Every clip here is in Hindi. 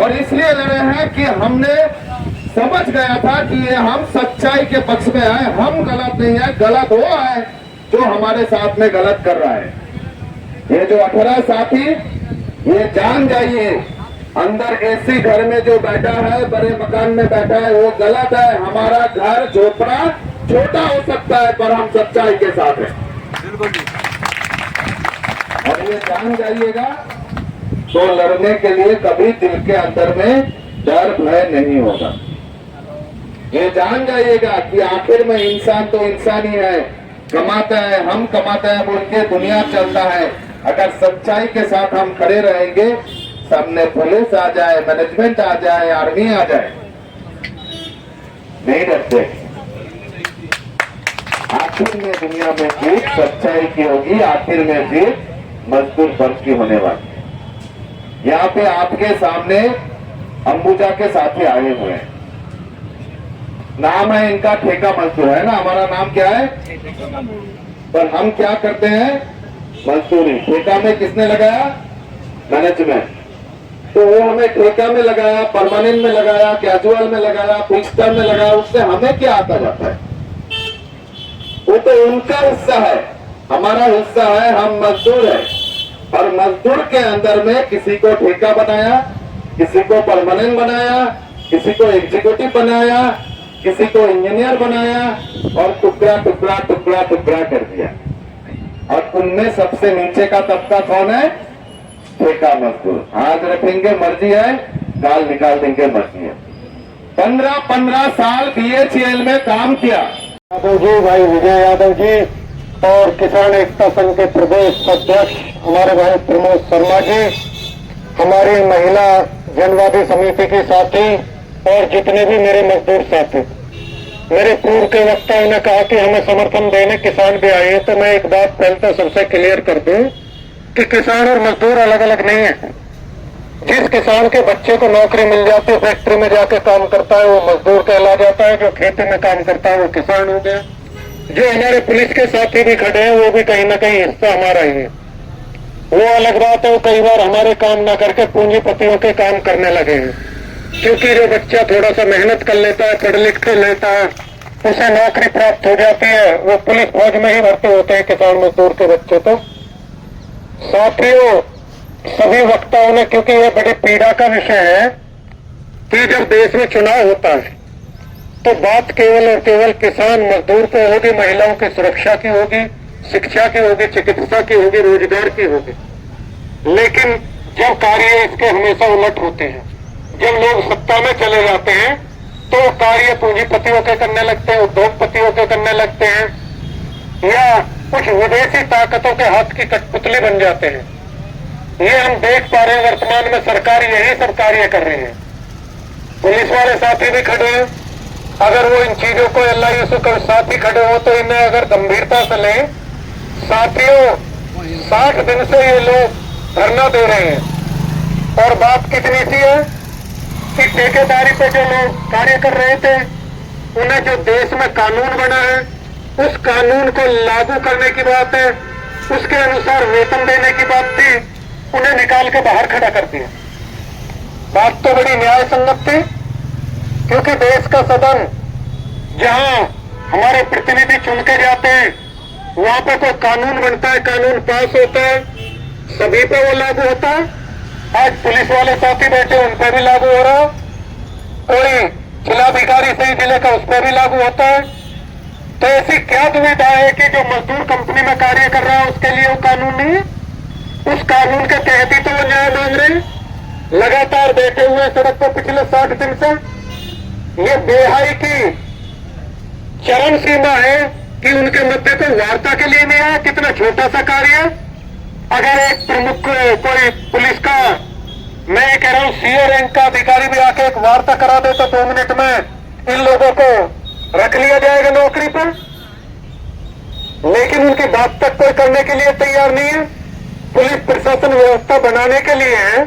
और इसलिए लड़े हैं कि हमने समझ गया था कि ये हम सच्चाई के पक्ष में आए, हम गलत नहीं है, गलत वो है जो हमारे साथ में गलत कर रहा है। ये जो 18 साथी, ये जान जाइए, अंदर एसी घर में जो बैठा है, बड़े मकान में बैठा है, वो गलत है। हमारा घर झोपड़ा छोटा हो सकता है पर हम सच्चाई के साथ हैं। और ये जान जाइएगा तो लड़ने के लिए कभी दिल के अंदर में डर भय नहीं होगा। ये जान जाइएगा कि आखिर में इंसान तो इंसान ही है, कमाता है, हम कमाते हैं बोल के दुनिया चलता है। अगर सच्चाई के साथ हम खड़े रहेंगे, सामने पुलिस आ जाए, मैनेजमेंट आ जाए, आर्मी आ जाए, नहीं डरते। आखिर में दुनिया में जीत सच्चाई की होगी, आखिर में जीत मजदूर वर्ग की होने वाली है। यहाँ पे आपके सामने अंबुजा के साथी आए हुए हैं। नाम है इनका ठेका मजदूर, है ना? हमारा नाम क्या है? पर हम क्या करते हैं? मजदूरी। ठेका में किसने लगाया? मैनेजमेंट। तो वो हमें ठेका में लगाया, परमानेंट में लगाया, कैजुअल में लगाया, फिक्स टर्म में लगाया, उससे हमें क्या आता जाता है? वो तो उनका हिस्सा है, हमारा हिस्सा है, हम मजदूर हैं। और मजदूर के अंदर में किसी को ठेका बनाया, किसी को परमानेंट बनाया, किसी को एग्जीक्यूटिव बनाया, किसी को इंजीनियर बनाया और टुकड़ा टुकड़ा टुकड़ा टुकड़ा कर दिया। और उनमें सबसे नीचे का तबका कौन है? ठेका मजदूर। हाथ रखेंगे मर्जी है, गाल निकाल देंगे मर्जी है। 15 साल BHEL में काम किया। यादव जी, भाई विजय यादव जी और किसान एकता संघ के प्रदेश अध्यक्ष हमारे भाई प्रमोद शर्मा जी, हमारी महिला जनवादी समिति के साथी और जितने भी मेरे मजदूर साथी, मेरे पूर्व के वक्ताओं ने कहा कि हमें समर्थन देने किसान भी आए हैं। तो मैं एक बात पहले तो सबसे क्लियर कर दूं कि किसान और मजदूर अलग अलग नहीं है। जिस किसान के बच्चे को नौकरी मिल जाती है, फैक्ट्री में जाके काम करता है, वो मजदूर कहला जाता है। जो खेती में काम करता है वो किसान हो गया। जो हमारे पुलिस के साथी भी खड़े हैं वो भी कहीं ना कहीं हिस्सा हमारा ही है। वो अलग बात है, वो कई बार हमारे काम ना करके पूंजीपतियों के काम करने लगे हैं। क्योंकि जो बच्चा थोड़ा सा मेहनत कर लेता है, पढ़ लिख के लेता है, उसे नौकरी प्राप्त हो जाती है, वो पुलिस फौज में ही भर्ती होते हैं किसान मजदूर के बच्चे। तो साथियों, सभी वक्ताओं ने, क्योंकि यह बड़ी पीड़ा का विषय है कि जब देश में चुनाव होता है तो बात केवल और केवल किसान मजदूर को होगी, महिलाओं की सुरक्षा की होगी, शिक्षा की होगी, चिकित्सा की होगी, रोजगार की होगी। लेकिन जब कार्य इसके हमेशा उलट होते हैं। जब लोग सत्ता में चले जाते हैं तो कार्य पूंजीपतियों के करने लगते हैं, उद्योगपतियों के करने लगते हैं, या कुछ विदेशी ताकतों के हाथ की कठपुतली बन जाते हैं। ये हम देख पा रहे हैं। वर्तमान में सरकार यही सब कार्य कर रही है। पुलिस वाले साथी भी खड़े हैं। अगर वो इन चीजों को LISU के साथी खड़े हो तो इन्हें अगर गंभीरता से लें। साथियों, 60 दिन से ये लोग धरना दे रहे हैं और बात कितनी सी है कि ठेकेदारी पे जो लोग कार्य कर रहे थे, उन्हें जो देश में कानून बना है उस कानून को लागू करने की बात है, उसके अनुसार वेतन देने की बात थी, उन्हें निकाल के बाहर खड़ा कर दिया। बात तो बड़ी न्याय संगत थी, क्योंकि देश का सदन जहां हमारे प्रतिनिधि चुन के जाते हैं वहां पे कोई कानून बनता है, कानून पास होता है, सभी पे वो लागू होता है। आज पुलिस वाले साथी बैठे, उन पर भी लागू हो रहा है। कोई जिलाधिकारी सही जिले का, उस पर भी लागू होता है। तो ऐसी क्या दुविधा है कि जो मजदूर कंपनी में कार्य कर रहा है उसके लिए वो कानून नहीं है? उस कानून के तहत ही तो वो न्याय मांग रहे हैं। लगातार बैठे हुए सड़क पर पिछले 60 दिन से। ये बेहाई की चरम सीमा है कि उनके मध्य को वार्ता के लिए नहीं आया। कितना छोटा सा कार्य है। अगर एक प्रमुख कोई पुलिस का, मैं कह रहा हूं CO रैंक का अधिकारी भी आके एक वार्ता करा दे तो 2 मिनट में इन लोगों को रख लिया जाएगा नौकरी पर। लेकिन उनकी बात तक कोई करने के लिए तैयार नहीं है। पुलिस प्रशासन व्यवस्था बनाने के लिए है।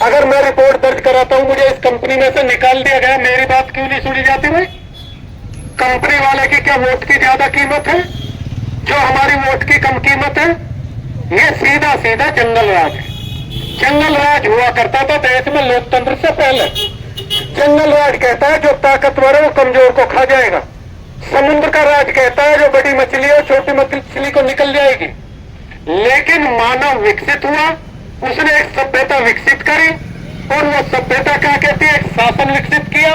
अगर मैं रिपोर्ट दर्ज कराता हूं, मुझे इस कंपनी में से निकाल दिया गया, मेरी बात क्यों नहीं सुनी जाती भाई? कंपनी वाले की क्या वोट की ज्यादा कीमत है जो हमारी वोट की कम कीमत है? ये सीधा सीधा जंगल राज है। जंगल राज हुआ करता था देश में लोकतंत्र से पहले। जंगल राज कहता है जो ताकतवर है वो कमजोर को खा जाएगा। समुद्र का राज कहता है जो बड़ी मछली है छोटी मछली को निकल जाएगी। लेकिन मानव विकसित हुआ, उसने एक सभ्यता विकसित करी, और वो सभ्यता क्या कहती है, एक शासन विकसित किया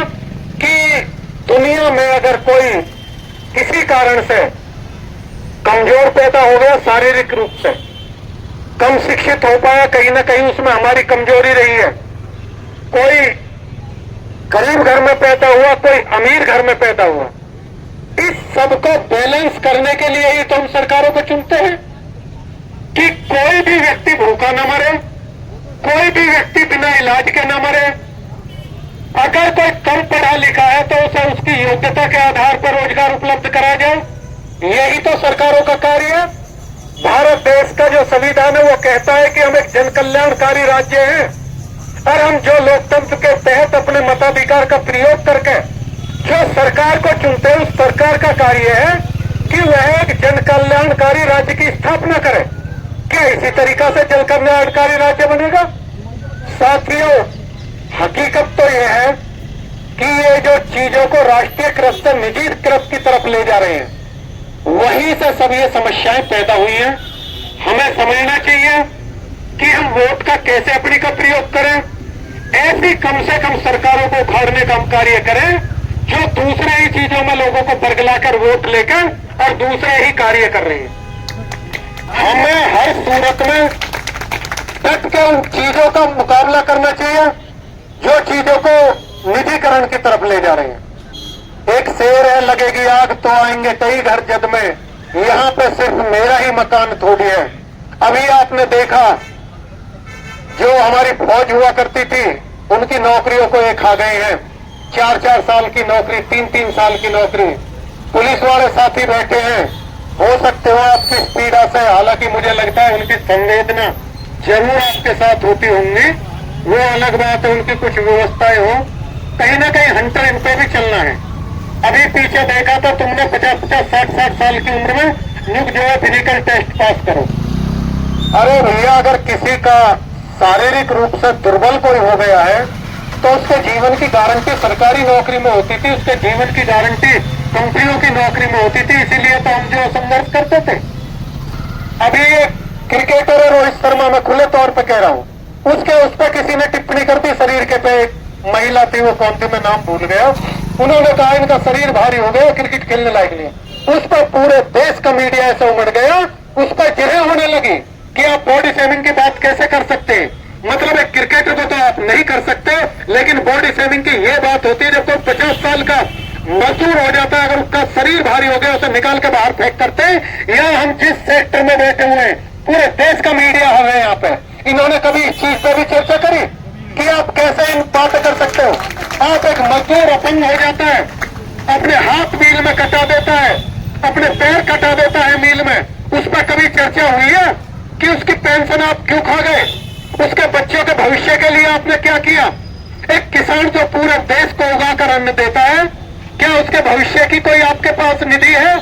कि दुनिया में अगर कोई किसी कारण से कमजोर पैदा हो गया, शारीरिक रूप से कम शिक्षित हो पाया, कहीं ना कहीं उसमें हमारी कमजोरी रही है। कोई गरीब घर में पैदा हुआ, कोई अमीर घर में पैदा हुआ, इस सबको बैलेंस करने के लिए ही तो हम सरकारों को चुनते हैं कि कोई भी व्यक्ति भूखा न मरे, कोई भी व्यक्ति बिना इलाज के न मरे। अगर कोई कम पढ़ा लिखा है तो उसे उसकी योग्यता के आधार पर रोजगार उपलब्ध कराया जाए, यही तो सरकारों का कार्य है। भारत देश का जो संविधान है वो कहता है कि हम एक जन कल्याणकारी राज्य हैं, और हम जो लोकतंत्र के तहत अपने मताधिकार का प्रयोग करके जो सरकार को चुनते हैं, उस सरकार का कार्य है कि वह एक जन कल्याणकारी राज्य की स्थापना करे। क्या इसी तरीका से जन कल्याणकारी राज्य बनेगा? साथियों, हकीकत तो यह है कि ये जो चीजों को राष्ट्रीयकृत से निजीकृत की तरफ ले जा रहे हैं, वहीं से सब ये समस्याएं पैदा हुई हैं। हमें समझना चाहिए कि हम वोट का कैसे अपनी का प्रयोग करें। ऐसी कम से कम सरकारों को उखाड़ने का हम कार्य करें जो दूसरे ही चीजों में लोगों को बरगलाकर वोट लेकर और दूसरे ही कार्य कर रही है। हमें हर सूरत में डट के उन चीजों का मुकाबला करना चाहिए जो चीजों को निजीकरण की तरफ ले जा रही है। एक शेर है, लगेगी आग तो आएंगे कई घर जद में, यहाँ पे सिर्फ मेरा ही मकान थोड़ी है। अभी आपने देखा जो हमारी फौज हुआ करती थी, उनकी नौकरियों को ये खा गए हैं। 4-4 साल की नौकरी, 3-3 साल की नौकरी। पुलिस वाले साथी बैठे हैं, हो सकते हो आपकी पीड़ा से, हालांकि मुझे लगता है उनकी संवेदना जरूर आपके साथ होती होंगी, वो अलग बात है, उनकी कुछ व्यवस्थाएं हो, कहीं ना कहीं हंटर इन पे भी चलना है। अभी पीछे देखा था तुमने 50-50, 60-60 साल की उम्र में नुक जो है फिजिकल टेस्ट पास करो। अरे भैया, अगर किसी का शारीरिक रूप से दुर्बल कोई हो गया है तो उसके जीवन की गारंटी सरकारी नौकरी में होती थी, उसके जीवन की गारंटी कंपनियों की नौकरी में होती थी। इसीलिए तो हम जो संघर्ष करते थे। अभी क्रिकेटर है रोहित शर्मा, मैं खुले तौर पे कह रहा हूँ, उस पर किसी ने टिप्पणी कर दी, शरीर के पे महिला थी, वो कौन थी मैं नाम भूल गया, उन्होंने कहा इनका शरीर भारी हो गया, क्रिकेट खेलने लायक नहीं। उस पर पूरे देश का मीडिया ऐसे उमड़ गया, उस पर जिरह होने लगी कि आप बॉडी शेमिंग की बात कैसे कर सकते हैं। मतलब एक क्रिकेटर को तो आप नहीं कर सकते, लेकिन बॉडी शेमिंग की ये बात होती है जब कोई 50 साल का मजदूर हो जाता है, अगर उसका शरीर भारी हो गया उसे निकाल के बाहर फेंक करते हैं। या हम जिस सेक्टर में बैठे हुए हैं, पूरे देश का मीडिया हो है यहाँ पे, इन्होंने कभी इस चीज पर भी चर्चा करी कि आप कैसे इन बातें कर सकते हो। आप एक मजदूर अपंग हो जाता है, अपने हाथ मील में कटा देता है, अपने पैर कटा देता है मील में, उस पर कभी चर्चा हुई है कि उसकी पेंशन आप क्यों खा गए, उसके बच्चों के भविष्य के लिए आपने क्या किया। एक किसान जो पूरे देश को उगाकर अन्न देता है, क्या उसके भविष्य की कोई आपके पास निधि है?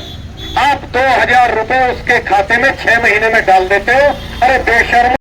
आप 2000 रुपए उसके खाते में 6 महीने में डाल देते हो। अरे बेशर्म।